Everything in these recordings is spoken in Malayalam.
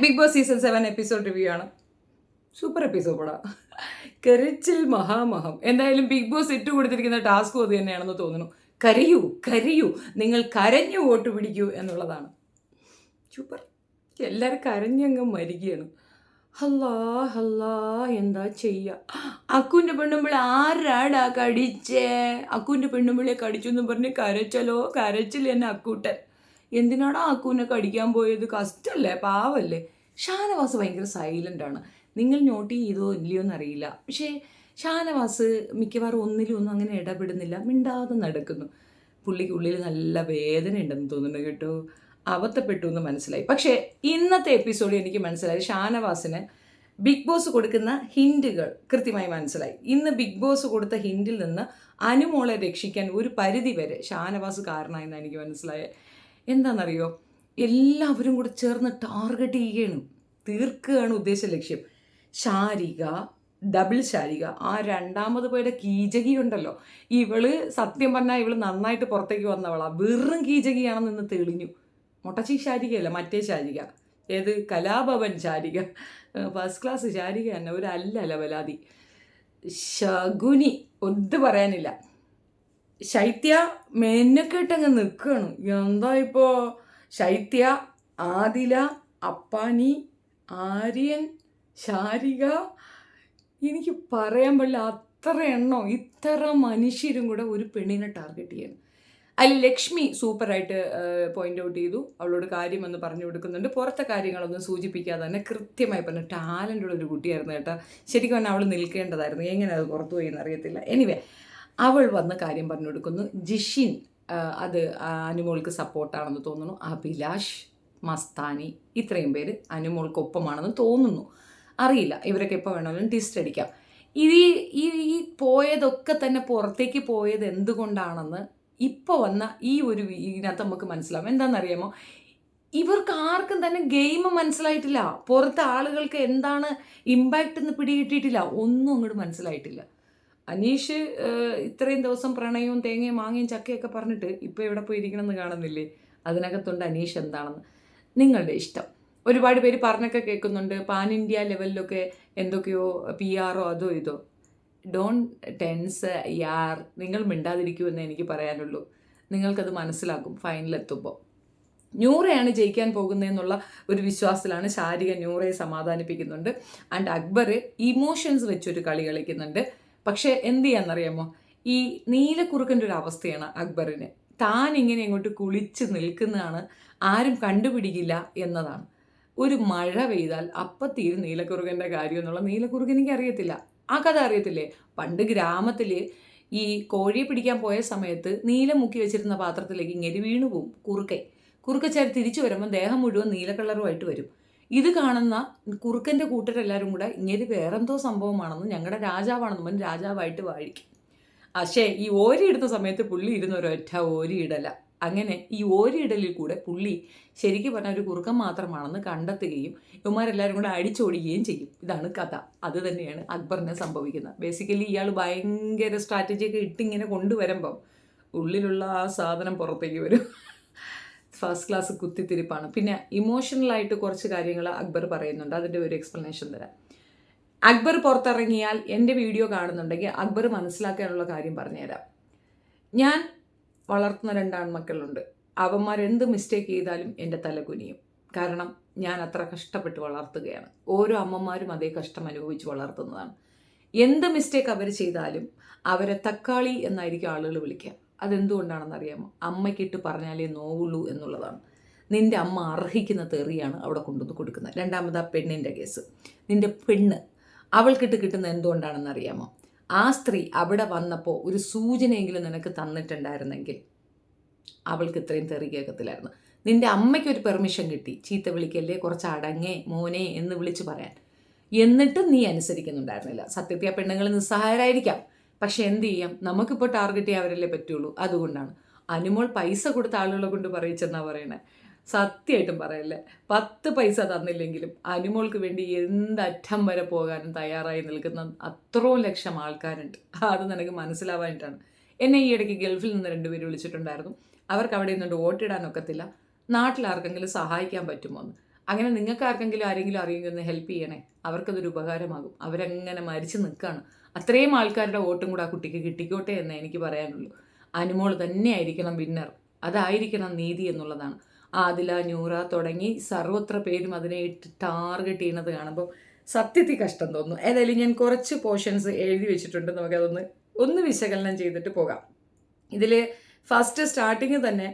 Big boss season 7 episode review ആണ്. സൂപ്പർ എപ്പിസോഡാ. കരച്ചിൽ മഹാമഹം. എന്തായാലും ബിഗ് ബോസ് ഇട്ട് കൊടുത്തിരിക്കുന്ന ടാസ്കും അത് തന്നെയാണെന്ന് തോന്നുന്നു. കരയൂ കരയൂ, നിങ്ങൾ കരഞ്ഞു വോട്ട് പിടിക്കൂ എന്നുള്ളതാണ്. സൂപ്പർ. എല്ലാവരും കരഞ്ഞങ്ങ് മരിക്കുകയാണ്. ഹല്ലാ എന്താ ചെയ്യുക. അക്കുവിൻ്റെ പെണ്ണുമ്പിള ആരാടാ കടിച്ചേ? അക്കുവിൻ്റെ പെണ്ണുമ്പിളിയെ കടിച്ചു എന്ന് പറഞ്ഞ് കരച്ചിൽ തന്നെ അക്കൂട്ടൻ. എന്തിനാടാ അക്കുവിനെ കടിക്കാൻ പോയത്? കഷ്ടല്ലേ, പാവല്ലേ. ഷാനവാസ് ഭയങ്കര സൈലൻ്റാണ്. നിങ്ങൾ നോട്ട് ചെയ്തോ ഇല്ലയോ എന്നറിയില്ല, പക്ഷേ ഷാനവാസ് മിക്കവാറും ഒന്നും അങ്ങനെ ഇടപെടുന്നില്ല, മിണ്ടാതെ നടക്കുന്നു. പുള്ളിക്ക് ഉള്ളിൽ നല്ല വേദന ഉണ്ടെന്ന് തോന്നുന്നു കേട്ടോ. അബദ്ധപ്പെട്ടു എന്ന് മനസ്സിലായി. പക്ഷേ ഇന്നത്തെ എപ്പിസോഡിൽ എനിക്ക് മനസ്സിലായി ഷാനവാസിന് ബിഗ് ബോസ് കൊടുക്കുന്ന ഹിൻറ്റുകൾ കൃത്യമായി മനസ്സിലായി. ഇന്ന് ബിഗ് ബോസ് കൊടുത്ത ഹിൻറ്റിൽ നിന്ന് അനുമോളെ രക്ഷിക്കാൻ ഒരു പരിധി വരെ ഷാനവാസ് കാരണമായെന്ന് എനിക്ക് മനസ്സിലായത്. എന്താണെന്നറിയോ, എല്ലാവരും കൂടെ ചേർന്ന് ടാർഗറ്റ് ചെയ്യുകയാണ്, തീർക്കുകയാണ് ഉദ്ദേശ ലക്ഷ്യം. ശാരിക, ഡബിൾ ശാരിക, ആ രണ്ടാമത് പോയുടെ കീചകി ഉണ്ടല്ലോ, ഇവള് സത്യം പറഞ്ഞാൽ ഇവള് നന്നായിട്ട് പുറത്തേക്ക് വന്നവളാണ്. വെറും കീചകിയാണെന്ന് ഇന്ന് തെളിഞ്ഞു. മൊട്ടച്ചി ശാരികയല്ല, മറ്റേ ശാരിക, ഏത് കലാഭവൻ ശാരിക, ഫസ്റ്റ് ക്ലാസ് ശാരിക തന്നെ, ഒരു ലവലാതി ശകുനി, ഒന്നും പറയാനില്ല. ശൈത്യ മെനക്കെട്ടങ്ങ് നിൽക്കുകയാണ്. എന്താ ഇപ്പോൾ ശൈത്യ, ആദില, അപ്പാനി, ആര്യൻ, ശാരിക, എനിക്ക് പറയാൻ പാടില്ല അത്ര എണ്ണോ. ഇത്ര മനുഷ്യരും കൂടെ ഒരു പെണ്ണിനെ ടാർഗറ്റ് ചെയ്യണം. അതിൽ ലക്ഷ്മി സൂപ്പറായിട്ട് പോയിന്റ് ഔട്ട് ചെയ്തു. അവളോട് കാര്യമെന്ന് പറഞ്ഞു കൊടുക്കുന്നുണ്ട്. പുറത്തെ കാര്യങ്ങളൊന്നും സൂചിപ്പിക്കാതെ തന്നെ കൃത്യമായി പറഞ്ഞു. ടാലൻ്റുള്ള ഒരു കുട്ടിയായിരുന്നു കേട്ടോ. ശരിക്കും പറഞ്ഞാൽ അവൾ നിൽക്കേണ്ടതായിരുന്നു. എങ്ങനെ അത് പുറത്തു പോയി എന്നറിയത്തില്ല. എനിവേ, അവൾ വന്ന് കാര്യം പറഞ്ഞു കൊടുക്കുന്നു. ജിഷിൻ അത് അനുമോൾക്ക് സപ്പോർട്ടാണെന്ന് തോന്നുന്നു. അഭിലാഷ്, മസ്താനി, ഇത്രയും പേര് അനുമോൾക്കൊപ്പമാണെന്ന് തോന്നുന്നു. അറിയില്ല, ഇവരൊക്കെ എപ്പോൾ വേണമെങ്കിലും ടിസ്റ്റ് അടിക്കാം. ഈ പോയതൊക്കെ തന്നെ പുറത്തേക്ക് പോയത് എന്തുകൊണ്ടാണെന്ന് ഇപ്പോൾ വന്ന ഈ ഒരു ഇതിനകത്ത് നമുക്ക് മനസ്സിലാവും. എന്താണെന്നറിയാമോ, ഇവർക്ക് ആർക്കും തന്നെ ഗെയിം മനസ്സിലായിട്ടില്ല. പുറത്തെ ആളുകൾക്ക് എന്താണ് ഇമ്പാക്റ്റ് എന്ന് പിടികിട്ടിയിട്ടില്ല. ഒന്നും അങ്ങോട്ട് മനസ്സിലായിട്ടില്ല. അനീഷ് ഇത്രയും ദിവസം പ്രണയവും തേങ്ങയും മാങ്ങയും ചക്കയൊക്കെ പറഞ്ഞിട്ട് ഇപ്പോൾ എവിടെ പോയിരിക്കണമെന്ന് കാണുന്നില്ലേ? അതിനകത്തുണ്ട് അനീഷ് എന്താണെന്ന്. നിങ്ങളുടെ ഇഷ്ടം. ഒരുപാട് പേര് പറഞ്ഞൊക്കെ കേൾക്കുന്നുണ്ട്, പാൻ ഇന്ത്യ ലെവലിലൊക്കെ എന്തൊക്കെയോ PR അതോ ഇതോ. ഡോൺ ടെൻസ് യാർ, നിങ്ങൾ മിണ്ടാതിരിക്കുമെന്ന് എനിക്ക് പറയാനുള്ളൂ. നിങ്ങൾക്കത് മനസ്സിലാക്കും ഫൈനലെത്തുമ്പോൾ. നൂറയാണ് ജയിക്കാൻ പോകുന്നതെന്നുള്ള ഒരു വിശ്വാസത്തിലാണ് ശാരിക നൂറയെ സമാധാനിപ്പിക്കുന്നുണ്ട്. ആൻഡ് അക്ബർ ഇമോഷൻസ് വെച്ചൊരു കളി കളിക്കുന്നുണ്ട്. പക്ഷേ എന്ത് ചെയ്യാന്നറിയാമോ, ഈ നീലക്കുറുക്കൻ്റെ ഒരു അവസ്ഥയാണ് അക്ബറിന്. താൻ ഇങ്ങനെ ഇങ്ങോട്ട് കുളിച്ച് നിൽക്കുന്നതാണ്, ആരും കണ്ടുപിടിക്കില്ല എന്നതാണ്. ഒരു മഴ പെയ്താൽ അപ്പത്തീരും നീലക്കുറുകൻ്റെ കാര്യം എന്നുള്ള നീലക്കുറുകൻ എനിക്ക് അറിയത്തില്ല. ആ കഥ അറിയത്തില്ലേ? പണ്ട് ഗ്രാമത്തിൽ ഈ കോഴിയെ പിടിക്കാൻ പോയ സമയത്ത് നീല മുക്കി വെച്ചിരുന്ന പാത്രത്തിലേക്ക് ഇങ്ങനെ വീണു പോവും കുറുക്കച്ചാരി തിരിച്ചു വരുമ്പോൾ ദേഹം മുഴുവൻ നീല കളറുമായിട്ട് വരും. ഇത് കാണുന്ന കുറുക്കൻ്റെ കൂട്ടരെല്ലാവരും കൂടെ ഇങ്ങനെ വേറെന്തോ സംഭവമാണെന്ന്, ഞങ്ങളുടെ രാജാവാണെന്ന് പറഞ്ഞ് രാജാവായിട്ട് വാഴിക്കും. പക്ഷേ ഈ ഓരിയിടുന്ന സമയത്ത് പുള്ളി ഇരുന്ന ഒരൊറ്റ ഓരിയിടല. അങ്ങനെ ഈ ഓരിയിടലിൽ കൂടെ പുള്ളി ശരിക്കും പറഞ്ഞാൽ ഒരു കുറുക്കൻ മാത്രമാണെന്ന് കണ്ടെത്തുകയും ഇവന്മാരെല്ലാവരും കൂടെ അടിച്ചോടുകയും ചെയ്യും. ഇതാണ് കഥ. അത് തന്നെയാണ് അക്ബറിനെ സംഭവിക്കുന്നത്. ബേസിക്കലി ഇയാൾ ഭയങ്കര സ്ട്രാറ്റജിയൊക്കെ ഇട്ടിങ്ങനെ കൊണ്ടുവരുമ്പം ഉള്ളിലുള്ള ആ സാധനം പുറത്തേക്ക് വരും. ഫസ്റ്റ് ക്ലാസ് കുത്തിത്തിരിപ്പാണ്. പിന്നെ ഇമോഷണലായിട്ട് കുറച്ച് കാര്യങ്ങൾ അക്ബർ പറയുന്നുണ്ട്. അതിൻ്റെ ഒരു എക്സ്പ്ലനേഷൻ തരാം. അക്ബർ പുറത്തിറങ്ങിയാൽ എൻ്റെ വീഡിയോ കാണുന്നുണ്ടെങ്കിൽ അക്ബർ മനസ്സിലാക്കാനുള്ള കാര്യം പറഞ്ഞുതരാം. ഞാൻ വളർത്തുന്ന 2 ആൺമക്കളുണ്ട്. അവന്മാരെന്ത് മിസ്റ്റേക്ക് ചെയ്താലും എൻ്റെ തല കുനിയും. കാരണം ഞാൻ അത്ര കഷ്ടപ്പെട്ട് വളർത്തുകയാണ്. ഓരോ അമ്മമാരും അതേ കഷ്ടം അനുഭവിച്ച് വളർത്തുന്നതാണ്. എന്ത് മിസ്റ്റേക്ക് അവർ ചെയ്താലും അവരെ തക്കാളി എന്നായിരിക്കും ആളുകൾ വിളിക്കുക. അതെന്തുകൊണ്ടാണെന്നറിയാമോ? അമ്മയ്ക്കിട്ട് പറഞ്ഞാലേ നോവുള്ളൂ എന്നുള്ളതാണ്. നിൻ്റെ അമ്മ അർഹിക്കുന്ന തെറിയാണ് അവിടെ കൊണ്ടുവന്ന് കൊടുക്കുന്നത്. രണ്ടാമത് ആ പെണ്ണിൻ്റെ കേസ്. നിൻ്റെ പെണ്ണ് അവൾക്കിട്ട് കിട്ടുന്ന എന്തുകൊണ്ടാണെന്നറിയാമോ? ആ സ്ത്രീ അവിടെ വന്നപ്പോൾ ഒരു സൂചനയെങ്കിലും നിനക്ക് തന്നിട്ടുണ്ടായിരുന്നെങ്കിൽ അവൾക്ക് ഇത്രയും തെറി കേൾക്കത്തില്ലായിരുന്നു. നിൻ്റെ അമ്മയ്ക്കൊരു പെർമിഷൻ കിട്ടി, ചീത്ത വിളിക്കല്ലേ, കുറച്ച് അടങ്ങേ മോനെ എന്ന് വിളിച്ച് പറയാൻ. എന്നിട്ടും നീ അനുസരിക്കുന്നുണ്ടായിരുന്നില്ല. സത്യത്തിൽ ആ പെണ്ണുങ്ങൾ നിസ്സഹായരായിരിക്കാം. പക്ഷെ എന്ത് ചെയ്യാം, നമുക്കിപ്പോൾ ടാർഗറ്റ് ചെയ്യാവരല്ലേ പറ്റുള്ളൂ. അതുകൊണ്ടാണ് അനുമോൾ പൈസ കൊടുത്ത ആളുകളെ കൊണ്ട് പറയിച്ചെന്നാ പറയണേ. സത്യമായിട്ടും പറയല്ലേ, 10 പൈസ തന്നില്ലെങ്കിലും അനുമോൾക്ക് വേണ്ടി എന്തറ്റം വരെ പോകാനും തയ്യാറായി നിൽക്കുന്ന അത്രയും ലക്ഷം ആൾക്കാരുണ്ട്. അത് നിനക്ക് മനസ്സിലാവാനായിട്ടാണ്. എന്നെ ഈ ഇടയ്ക്ക് ഗൾഫിൽ നിന്ന് 2 പേര് വിളിച്ചിട്ടുണ്ടായിരുന്നു. അവർക്ക് അവിടെ നിന്നുകൊണ്ട് വോട്ടിടാനൊക്കത്തില്ല, നാട്ടിലാർക്കെങ്കിലും സഹായിക്കാൻ പറ്റുമോ എന്ന്. അങ്ങനെ നിങ്ങൾക്ക് ആരെങ്കിലും അറിയുമെന്ന് ഹെൽപ്പ് ചെയ്യണേ, അവർക്കതൊരു ഉപകാരമാകും. അവരങ്ങനെ മരിച്ചു നിൽക്കുകയാണ്. അത്രയും ആൾക്കാരുടെ വോട്ടും കൂടെ ആ കുട്ടിക്ക് കിട്ടിക്കോട്ടെ എന്നേ എനിക്ക് പറയാനുള്ളൂ. അനുമോൾ തന്നെയായിരിക്കണം വിന്നർ, അതായിരിക്കണം നീതി എന്നുള്ളതാണ്. ആദില, നൂറ തുടങ്ങി സർവത്ര പേരും അതിനെ ടാർഗറ്റ് ചെയ്യുന്നത് കാണുമ്പോൾ സത്യത്തിൽ കഷ്ടം തോന്നുന്നു. ഏതായാലും ഞാൻ കുറച്ച് പോർഷൻസ് എഴുതി വെച്ചിട്ടുണ്ട്, നമുക്കതൊന്ന് വിശകലനം ചെയ്തിട്ട് പോകാം. ഇതിൽ ഫസ്റ്റ് സ്റ്റാർട്ടിങ് തന്നെ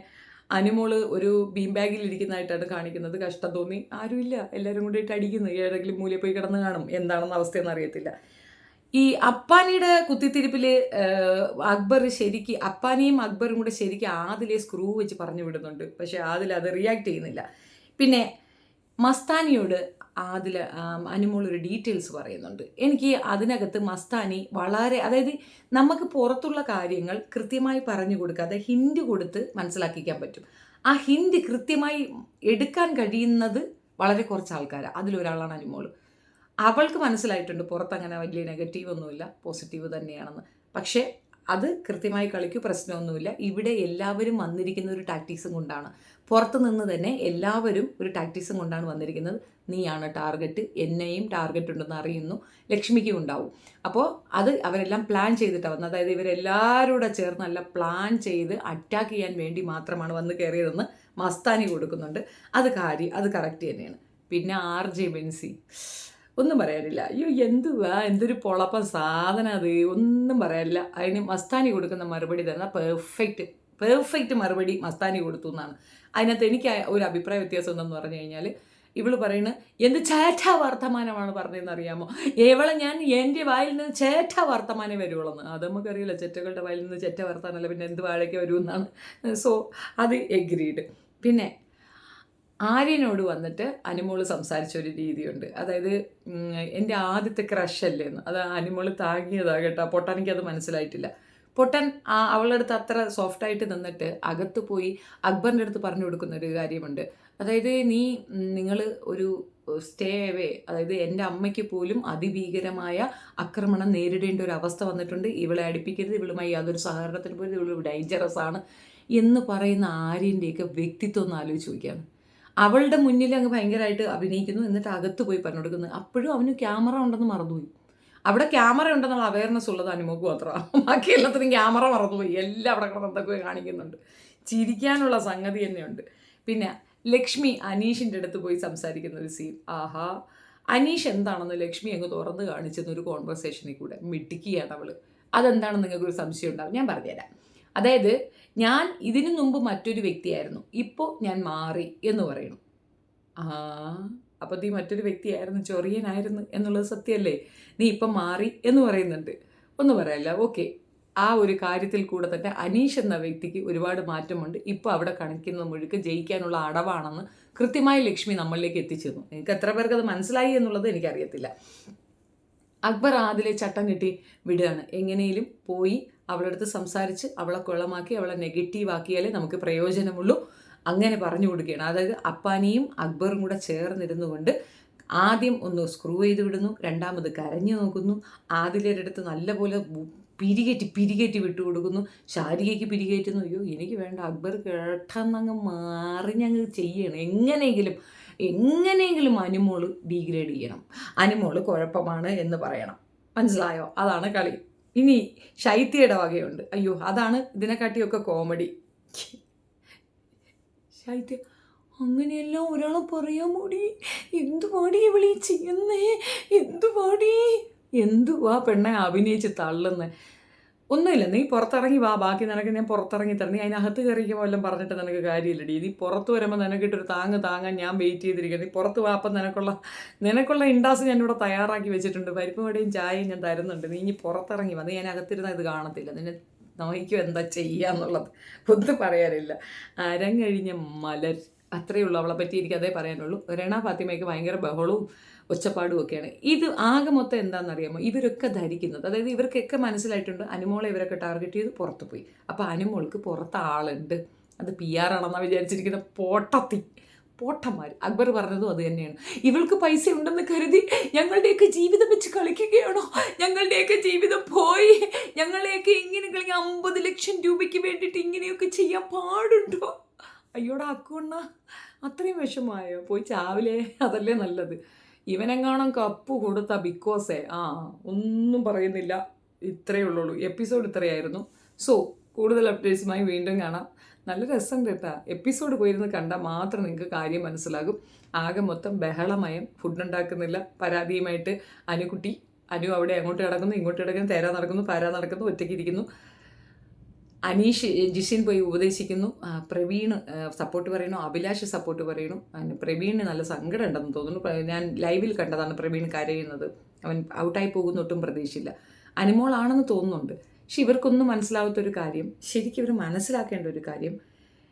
അനുമോള് ഒരു ബീം ബാഗിൽ ഇരിക്കുന്നതായിട്ടാണ് കാണിക്കുന്നത്. കഷ്ടം തോന്നി. ആരുമില്ല, എല്ലാവരും കൂടിയിട്ട് അടിക്കുന്നു. ഏതെങ്കിലും മൂലയിൽ പോയി കിടന്ന് കാണും. എന്താണെന്ന് അവസ്ഥയെന്ന് അറിയത്തില്ല. ഈ അപ്പാനിയുടെ കുത്തിത്തിരിപ്പിൽ അക്ബർ അപ്പാനിയും അക്ബറും കൂടെ ശരിക്കും ആദിലെ സ്ക്രൂ വെച്ച് പറഞ്ഞു വിടുന്നുണ്ട്. പക്ഷെ ആദിൽ അത് റിയാക്ട് ചെയ്യുന്നില്ല. പിന്നെ മസ്താനിയോട് അനുമോൾ ഒരു ഡീറ്റെയിൽസ് പറയുന്നുണ്ട്. എനിക്ക് അതിനകത്ത് മസ്താനി വളരെ, അതായത് നമുക്ക് പുറത്തുള്ള കാര്യങ്ങൾ കൃത്യമായി പറഞ്ഞു കൊടുക്കാതെ ഹിൻഡ് കൊടുത്ത് മനസ്സിലാക്കിക്കാൻ പറ്റും. ആ ഹിൻഡ് കൃത്യമായി എടുക്കാൻ കഴിയുന്നത് വളരെ കുറച്ച് ആൾക്കാരാണ്. അതിലൊരാളാണ് അനുമോൾ. അവൾക്ക് മനസ്സിലായിട്ടുണ്ട് പുറത്തങ്ങനെ വലിയ നെഗറ്റീവ് ഒന്നുമില്ല, പോസിറ്റീവ് തന്നെയാണെന്ന്. പക്ഷേ അത് കൃത്യമായി കളിക്കൂ, പ്രശ്നമൊന്നുമില്ല. ഇവിടെ എല്ലാവരും വന്നിരിക്കുന്ന ഒരു ടാക്ടീസും കൊണ്ടാണ്. പുറത്ത് നിന്ന് തന്നെ എല്ലാവരും ഒരു ടാക്ടീസും കൊണ്ടാണ് വന്നിരിക്കുന്നത്. നീയാണ് ടാർഗറ്റ്, എന്നെയും ടാർഗറ്റ് ഉണ്ടെന്ന് അറിയുന്നു, ലക്ഷ്മിക്കും ഉണ്ടാവും. അപ്പോൾ അത് അവരെല്ലാം പ്ലാൻ ചെയ്തിട്ടാണ് വന്നത്. അതായത് ഇവരെല്ലാവരും ചേർന്നല്ല, പ്ലാൻ ചെയ്ത് അറ്റാക്ക് ചെയ്യാൻ വേണ്ടി മാത്രമാണ് വന്ന് കയറിയതെന്ന് മസ്താനി കൊടുക്കുന്നുണ്ട്. അത് കറക്റ്റ് തന്നെയാണ്. പിന്നെ RJ ബെൻസി ഒന്നും പറയാനില്ല. അയ്യോ എന്തൊരു പൊളപ്പം സാധനം അത്, ഒന്നും പറയാനില്ല. അതിന് മസ്താനി കൊടുക്കുന്ന മറുപടി തന്നെ പെർഫെക്റ്റ് മറുപടി മസ്താനി കൊടുത്തു എന്നാണ്. അതിനകത്ത് എനിക്ക് ഒരു അഭിപ്രായ വ്യത്യാസം എന്തെന്ന് പറഞ്ഞു കഴിഞ്ഞാൽ, ഇവള് പറയുന്നത് എന്ത് ചേറ്റ വർത്തമാനമാണ് പറഞ്ഞതെന്ന് അറിയാമോ? എൻ്റെ വായിൽ നിന്ന് ചേറ്റ വർത്തമാനേ വരുവുള്ളെന്ന്. അത് നമുക്കറിയില്ല, ചെറ്റകളുടെ വായിൽ നിന്ന് ചെറ്റ വർത്താനല്ല പിന്നെ എന്ത് വാഴയ്ക്ക് വരുമെന്നാണ്. സോ അത് എഗ്രീഡ്. പിന്നെ ആര്യനോട് വന്നിട്ട് അനുമോള് സംസാരിച്ച ഒരു രീതിയുണ്ട്. അതായത് എൻ്റെ ആദ്യത്തെ ക്രഷ് അല്ലേന്ന്. അത് അനുമോള് താങ്ങിയതാണ് കേട്ടോ. പൊട്ടനിക്കത് മനസ്സിലായിട്ടില്ല. പൊട്ടൻ അവളുടെ അടുത്ത് അത്ര സോഫ്റ്റായിട്ട് നിന്നിട്ട് അകത്ത് പോയി അക്ബറിൻ്റെ അടുത്ത് പറഞ്ഞു കൊടുക്കുന്ന ഒരു കാര്യമുണ്ട്. അതായത് നിങ്ങൾ ഒരു സ്റ്റേ അവേ, അതായത് എൻ്റെ അമ്മയ്ക്ക് പോലും അതിഭീകരമായ ആക്രമണം നേരിടേണ്ട ഒരു അവസ്ഥ വന്നിട്ടുണ്ട്, ഇവളെ അടുപ്പിക്കരുത്, ഇവളുമായി യാതൊരു സഹകരണത്തിന് പോലും, ഇവൾ ഡേഞ്ചറസ് ആണ് എന്ന് പറയുന്ന ആര്യൻ്റെയൊക്കെ വ്യക്തിത്വം ഒന്ന് ആലോചിച്ച് നോക്കിയാണ്. അവളുടെ മുന്നിൽ അങ്ങ് ഭയങ്കരമായിട്ട് അഭിനയിക്കുന്നു, എന്നിട്ട് അകത്ത് പോയി പറഞ്ഞു കൊടുക്കുന്നു. അപ്പോഴും അവന് ക്യാമറ ഉണ്ടെന്ന് മറന്നുപോയി. അവിടെ ക്യാമറ ഉണ്ടെന്നുള്ള അവയർനെസ് ഉള്ളത് അനുമോക്ക് മാത്രമാണ്. ബാക്കി എല്ലാത്തിനും ക്യാമറ മറന്നുപോയി. എല്ലാം അവിടെ കിടന്നതൊക്കെ കാണിക്കുന്നുണ്ട്. ചിരിക്കാനുള്ള സംഗതി തന്നെയുണ്ട്. പിന്നെ ലക്ഷ്മി അനീഷിൻ്റെ അടുത്ത് പോയി സംസാരിക്കുന്ന ഒരു സീൻ, ആഹാ, അനീഷ് എന്താണെന്ന് ലക്ഷ്മി അങ്ങ് തുറന്ന് കാണിച്ചെന്നൊരു കോൺവെർസേഷനിൽ കൂടെ മിടുക്കിയാണ് അവൾ. അതെന്താണെന്ന് നിങ്ങൾക്കൊരു സംശയം ഉണ്ടാവും, ഞാൻ പറഞ്ഞുതരാം. അതായത് ഞാൻ ഇതിനു മുമ്പ് മറ്റൊരു വ്യക്തിയായിരുന്നു, ഇപ്പോൾ ഞാൻ മാറി എന്ന് പറയുന്നു. അപ്പോൾ നീ മറ്റൊരു വ്യക്തിയായിരുന്നു, ചൊറിയനായിരുന്നു എന്നുള്ളത് സത്യമല്ലേ? നീ ഇപ്പം മാറി എന്ന് പറയുന്നുണ്ട്. ഒന്നും പറയല്ല, ഓക്കെ. ആ ഒരു കാര്യത്തിൽ കൂടെ തന്നെ അനീഷ് എന്ന വ്യക്തിക്ക് ഒരുപാട് മാറ്റമുണ്ട്. ഇപ്പോൾ അവിടെ കാണിക്കുന്ന മുഴുക്ക് ജയിക്കാനുള്ള അടവാണെന്ന് കൃത്യമായി ലക്ഷ്മി നമ്മളിലേക്ക് എത്തിച്ചിരുന്നു. നിങ്ങൾക്ക് എത്ര പേർക്ക് അത് മനസ്സിലായി എന്നുള്ളത് എനിക്കറിയത്തില്ല. അക്ബർ ആദിലെ ചട്ടം കെട്ടി വിടുകയാണ്. എങ്ങനെയും പോയി അവളുടെ അടുത്ത് സംസാരിച്ച് അവളെ കൊള്ളമാക്കി അവളെ നെഗറ്റീവ് ആക്കിയാലേ നമുക്ക് പ്രയോജനമുള്ളൂ, അങ്ങനെ പറഞ്ഞു കൊടുക്കുകയാണ്. അതായത് അപ്പാനിയും അക്ബറും കൂടെ ചേർന്നിരുന്നു കൊണ്ട് ആദ്യം ഒന്ന് സ്ക്രൂ ചെയ്ത് വിടുന്നു, രണ്ടാമത് കരഞ്ഞു നോക്കുന്നു, ആദിലയുടെ അടുത്ത് നല്ലപോലെ പിരികേറ്റി വിട്ടു കൊടുക്കുന്നു, ശാരികയ്ക്ക് പിരികേറ്റുന്നു. അയ്യോ എനിക്ക് വേണ്ട, അക്ബർ കേട്ടെന്നങ്ങ് മാറിഞ്ഞങ്ങ് ചെയ്യണം. എങ്ങനെയെങ്കിലും അനുമോള് ഡീഗ്രേഡ് ചെയ്യണം, അനുമോള് കുഴപ്പമാണ് എന്ന് പറയണം. മനസ്സിലായോ? അതാണ് കളി. ഇനി ശൈത്യയുടെ വകയുണ്ട്. അയ്യോ, അതാണ് ഇതിനെക്കാട്ടിയൊക്കെ കോമഡി. ശൈത്യ അങ്ങനെയെല്ലാം ഒരാളെ പറയാൻ കൂടി, എന്തുപാടി വിളി ചെയ്യുന്നേ, എന്തുവാ പെണ്ണെ അഭിനയിച്ച് തള്ളുന്നേ. ഒന്നുമില്ല, നീ പുറത്തിറങ്ങി വാ, ബാക്കി നിനക്ക് ഞാൻ പുറത്തിറങ്ങി തരണം. നീ അതിനകത്ത് കയറിക്കുമ്പോൾ എല്ലാം പറഞ്ഞിട്ട് നിനക്ക് കാര്യമില്ലടി. നീ പുറത്ത് വരുമ്പോൾ നിനക്കിട്ടൊരു താങ്ങാൻ ഞാൻ വെയിറ്റ് ചെയ്തിരിക്കുന്നത്. നീ പുറത്ത് വാ, അപ്പം നിനക്കുള്ള ഇൻഡാസ് ഞാനിവിടെ തയ്യാറാക്കി വെച്ചിട്ടുണ്ട്, പരിപ്പ് വടയും ചായയും ഞാൻ തരുന്നുണ്ട്. നീ ഇനി പുറത്തിറങ്ങി വന്ന് ഞാൻ അകത്തിരുന്ന ഇത് കാണത്തില്ല, നിന്നെ നോക്കിക്കും എന്താ ചെയ്യാന്നുള്ളത്. ഒന്നും പറയാനില്ല. അരങ്ങഴിഞ്ഞ മലർ, അത്രയേ ഉള്ളൂ അവളെ പറ്റി എനിക്ക് അതേ പറയാനുള്ളൂ. റെന ഫാത്തിമയ്ക്ക് ഭയങ്കര ബഹളവും ഒച്ചപ്പാടും ഒക്കെയാണ്. ഇത് ആകെ മൊത്തം എന്താണെന്നറിയാമോ? ഇവരൊക്കെ ധരിക്കുന്നത്, അതായത് ഇവർക്കൊക്കെ മനസ്സിലായിട്ടുണ്ട് അനുമോളെ ഇവരൊക്കെ ടാർഗറ്റ് ചെയ്ത് പുറത്ത് പോയി. അപ്പോൾ അനുമോൾക്ക് പുറത്ത് ആളുണ്ട്, അത് PR ആണെന്നാണ് വിചാരിച്ചിരിക്കുന്ന പോട്ടന്മാർ. അക്ബർ പറഞ്ഞതും അത് തന്നെയാണ്. ഇവൾക്ക് പൈസ ഉണ്ടെന്ന് കരുതി ഞങ്ങളുടെയൊക്കെ ജീവിതം വെച്ച് കളിക്കുകയാണോ? ഞങ്ങളുടെയൊക്കെ ജീവിതം പോയി, ഞങ്ങളെയൊക്കെ ഇങ്ങനെ കളിക്കുക. 50 ലക്ഷം രൂപയ്ക്ക് വേണ്ടിയിട്ട് ഇങ്ങനെയൊക്കെ ചെയ്യാൻ പാടുണ്ടോ? അയ്യോടാ അക്കുണ്ണ, അത്രയും വിഷമമായോ? പോയി ചാവിലെ, അതല്ലേ നല്ലത്. ഇവനെങ്ങാണം കപ്പ് കൊടുത്ത ബിക്കോസേ ഒന്നും പറയുന്നില്ല. ഇത്രയേ ഉള്ളൂ. എപ്പിസോഡ് ഇത്രയായിരുന്നു. സോ കൂടുതൽ അപ്ഡേറ്റ്സുമായി വീണ്ടും കാണാം. നല്ല രസം കേട്ടാ. എപ്പിസോഡ് പോയിരുന്ന് കണ്ടാൽ മാത്രം നിങ്ങൾക്ക് കാര്യം മനസ്സിലാകും. ആകെ മൊത്തം ബഹളമയം. ഫുഡ് ഉണ്ടാക്കുന്നില്ല പരാതിയുമായിട്ട് അനു അവിടെ അങ്ങോട്ട് കിടക്കുന്നു, ഇങ്ങോട്ട് കിടക്കുന്നു, തേരാ നടക്കുന്നു, പാരാ നടക്കുന്നു, ഒറ്റയ്ക്ക് ഇരിക്കുന്നു. അനീഷ് ജിഷിൻ പോയി ഉപദേശിക്കുന്നു. പ്രവീൺ സപ്പോർട്ട് പറയുന്നു, അഭിലാഷ് സപ്പോർട്ട് പറയുന്നു. പ്രവീണിന് നല്ല സങ്കടം ഉണ്ടെന്ന് തോന്നുന്നു. ഞാൻ ലൈവിൽ കണ്ടതാണ് പ്രവീൺ കരയുന്നത്. അവൻ ഔട്ടായി പോകുന്ന ഒട്ടും പ്രതീക്ഷയില്ല. അനുമോളാണെന്ന് തോന്നുന്നുണ്ട്. പക്ഷെ ഇവർക്കൊന്നും മനസ്സിലാവാത്തൊരു കാര്യം, ശരിക്കും ഇവർ മനസ്സിലാക്കേണ്ട ഒരു കാര്യം,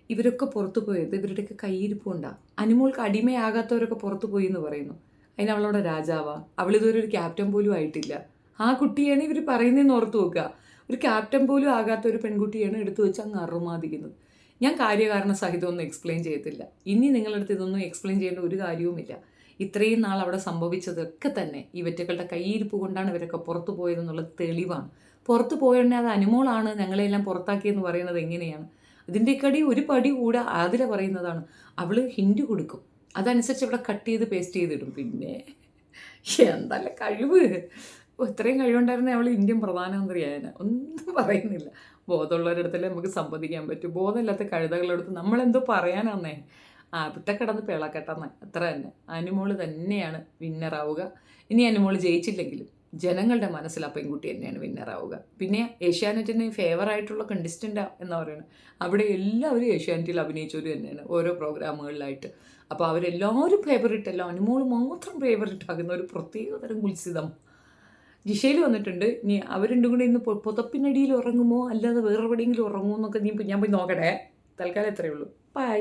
ഇവരൊക്കെ പുറത്തു പോയത് ഇവരുടെയൊക്കെ കയ്യിരിപ്പുണ്ടാ. അനുമോൾക്ക് അടിമയാകാത്തവരൊക്കെ പുറത്തു പോയി എന്ന് പറയുന്നു. അതിന് അവളവിടെ രാജാവാ. അവളിതുവരെ ഒരു ക്യാപ്റ്റൻ പോലും ആയിട്ടില്ല. ആ കുട്ടിയാണ് ഇവർ പറയുന്നതെന്ന് ഓർത്ത് നോക്കുക. ഒരു ക്യാപ്റ്റൻ പോലും ആകാത്ത ഒരു പെൺകുട്ടിയാണ് എടുത്തു വെച്ച് അങ്ങ് അറുമാദിക്കുന്നത്. ഞാൻ കാര്യകാരണ സഹിതമൊന്നും എക്സ്പ്ലെയിൻ ചെയ്യത്തില്ല. ഇനി നിങ്ങളടുത്ത് ഇതൊന്നും എക്സ്പ്ലെയിൻ ചെയ്യേണ്ട ഒരു കാര്യവുമില്ല. ഇത്രയും നാൾ അവിടെ സംഭവിച്ചതൊക്കെ തന്നെ ഇവറ്റകളുടെ കയ്യിരിപ്പ് കൊണ്ടാണ് ഇവരൊക്കെ പുറത്തു പോയതെന്നുള്ളത് തെളിവാണ്. പുറത്തു പോയതന്നെ അത് അനുമോളാണ് ഞങ്ങളെല്ലാം പുറത്താക്കിയെന്ന് പറയുന്നത് എങ്ങനെയാണ്? ഇതിൻ്റെക്കടി ഒരു പടി കൂടെ ആതിര പറയുന്നതാണ്. അവൾ ഹിൻഡ് കൊടുക്കും, അതനുസരിച്ച് ഇവിടെ കട്ട് ചെയ്ത് പേസ്റ്റ് ചെയ്തിടും. പിന്നെ എന്തല്ല കഴിവ്! ഇത്രയും കഴിവുണ്ടായിരുന്നെ അവൾ ഇന്ത്യൻ പ്രധാനമന്ത്രിയായതിനെ. ഒന്നും പറയുന്നില്ല. ബോധമുള്ളവരടുത്തല്ലേ നമുക്ക് സംവദിക്കാൻ പറ്റും. ബോധമില്ലാത്ത കഴുതകളെടുത്ത് നമ്മളെന്തോ പറയാനാന്നേ. വിട്ടക്കിടന്ന് പിളക്കട്ടെന്ന്, അത്ര തന്നെ. അനുമോള് തന്നെയാണ് വിന്നറാവുക. ഇനി അനുമോള് ജയിച്ചില്ലെങ്കിലും ജനങ്ങളുടെ മനസ്സിൽ ആ പെൺകുട്ടി തന്നെയാണ് വിന്നറാവുക. പിന്നെ ഏഷ്യാനെറ്റിന് ഫേവറായിട്ടുള്ള കണ്ടസ്റ്റൻ്റാ എന്ന് പറയുന്നത്. അവിടെ എല്ലാവരും ഏഷ്യാനെറ്റിൽ അഭിനയിച്ചവർ തന്നെയാണ് ഓരോ പ്രോഗ്രാമുകളിലായിട്ട്. അപ്പോൾ അവരെല്ലാവരും ഫേവറിറ്റ് അല്ല, അനുമോള് മാത്രം ഫേവറിറ്റ് ആകുന്ന ഒരു പ്രത്യേകതരം കുത്സിതം ജിഷയിൽ വന്നിട്ടുണ്ട്. ഇനി അവർ രണ്ടും കൂടി ഇന്ന് പുതപ്പിനടിയിൽ ഉറങ്ങുമോ അല്ലാതെ വേറെ എവിടെയെങ്കിലും ഉറങ്ങുമോ എന്നൊക്കെ ഞാൻ പോയി നോക്കട്ടെ. തൽക്കാലം എത്രയേ ഉള്ളൂ. ബൈ.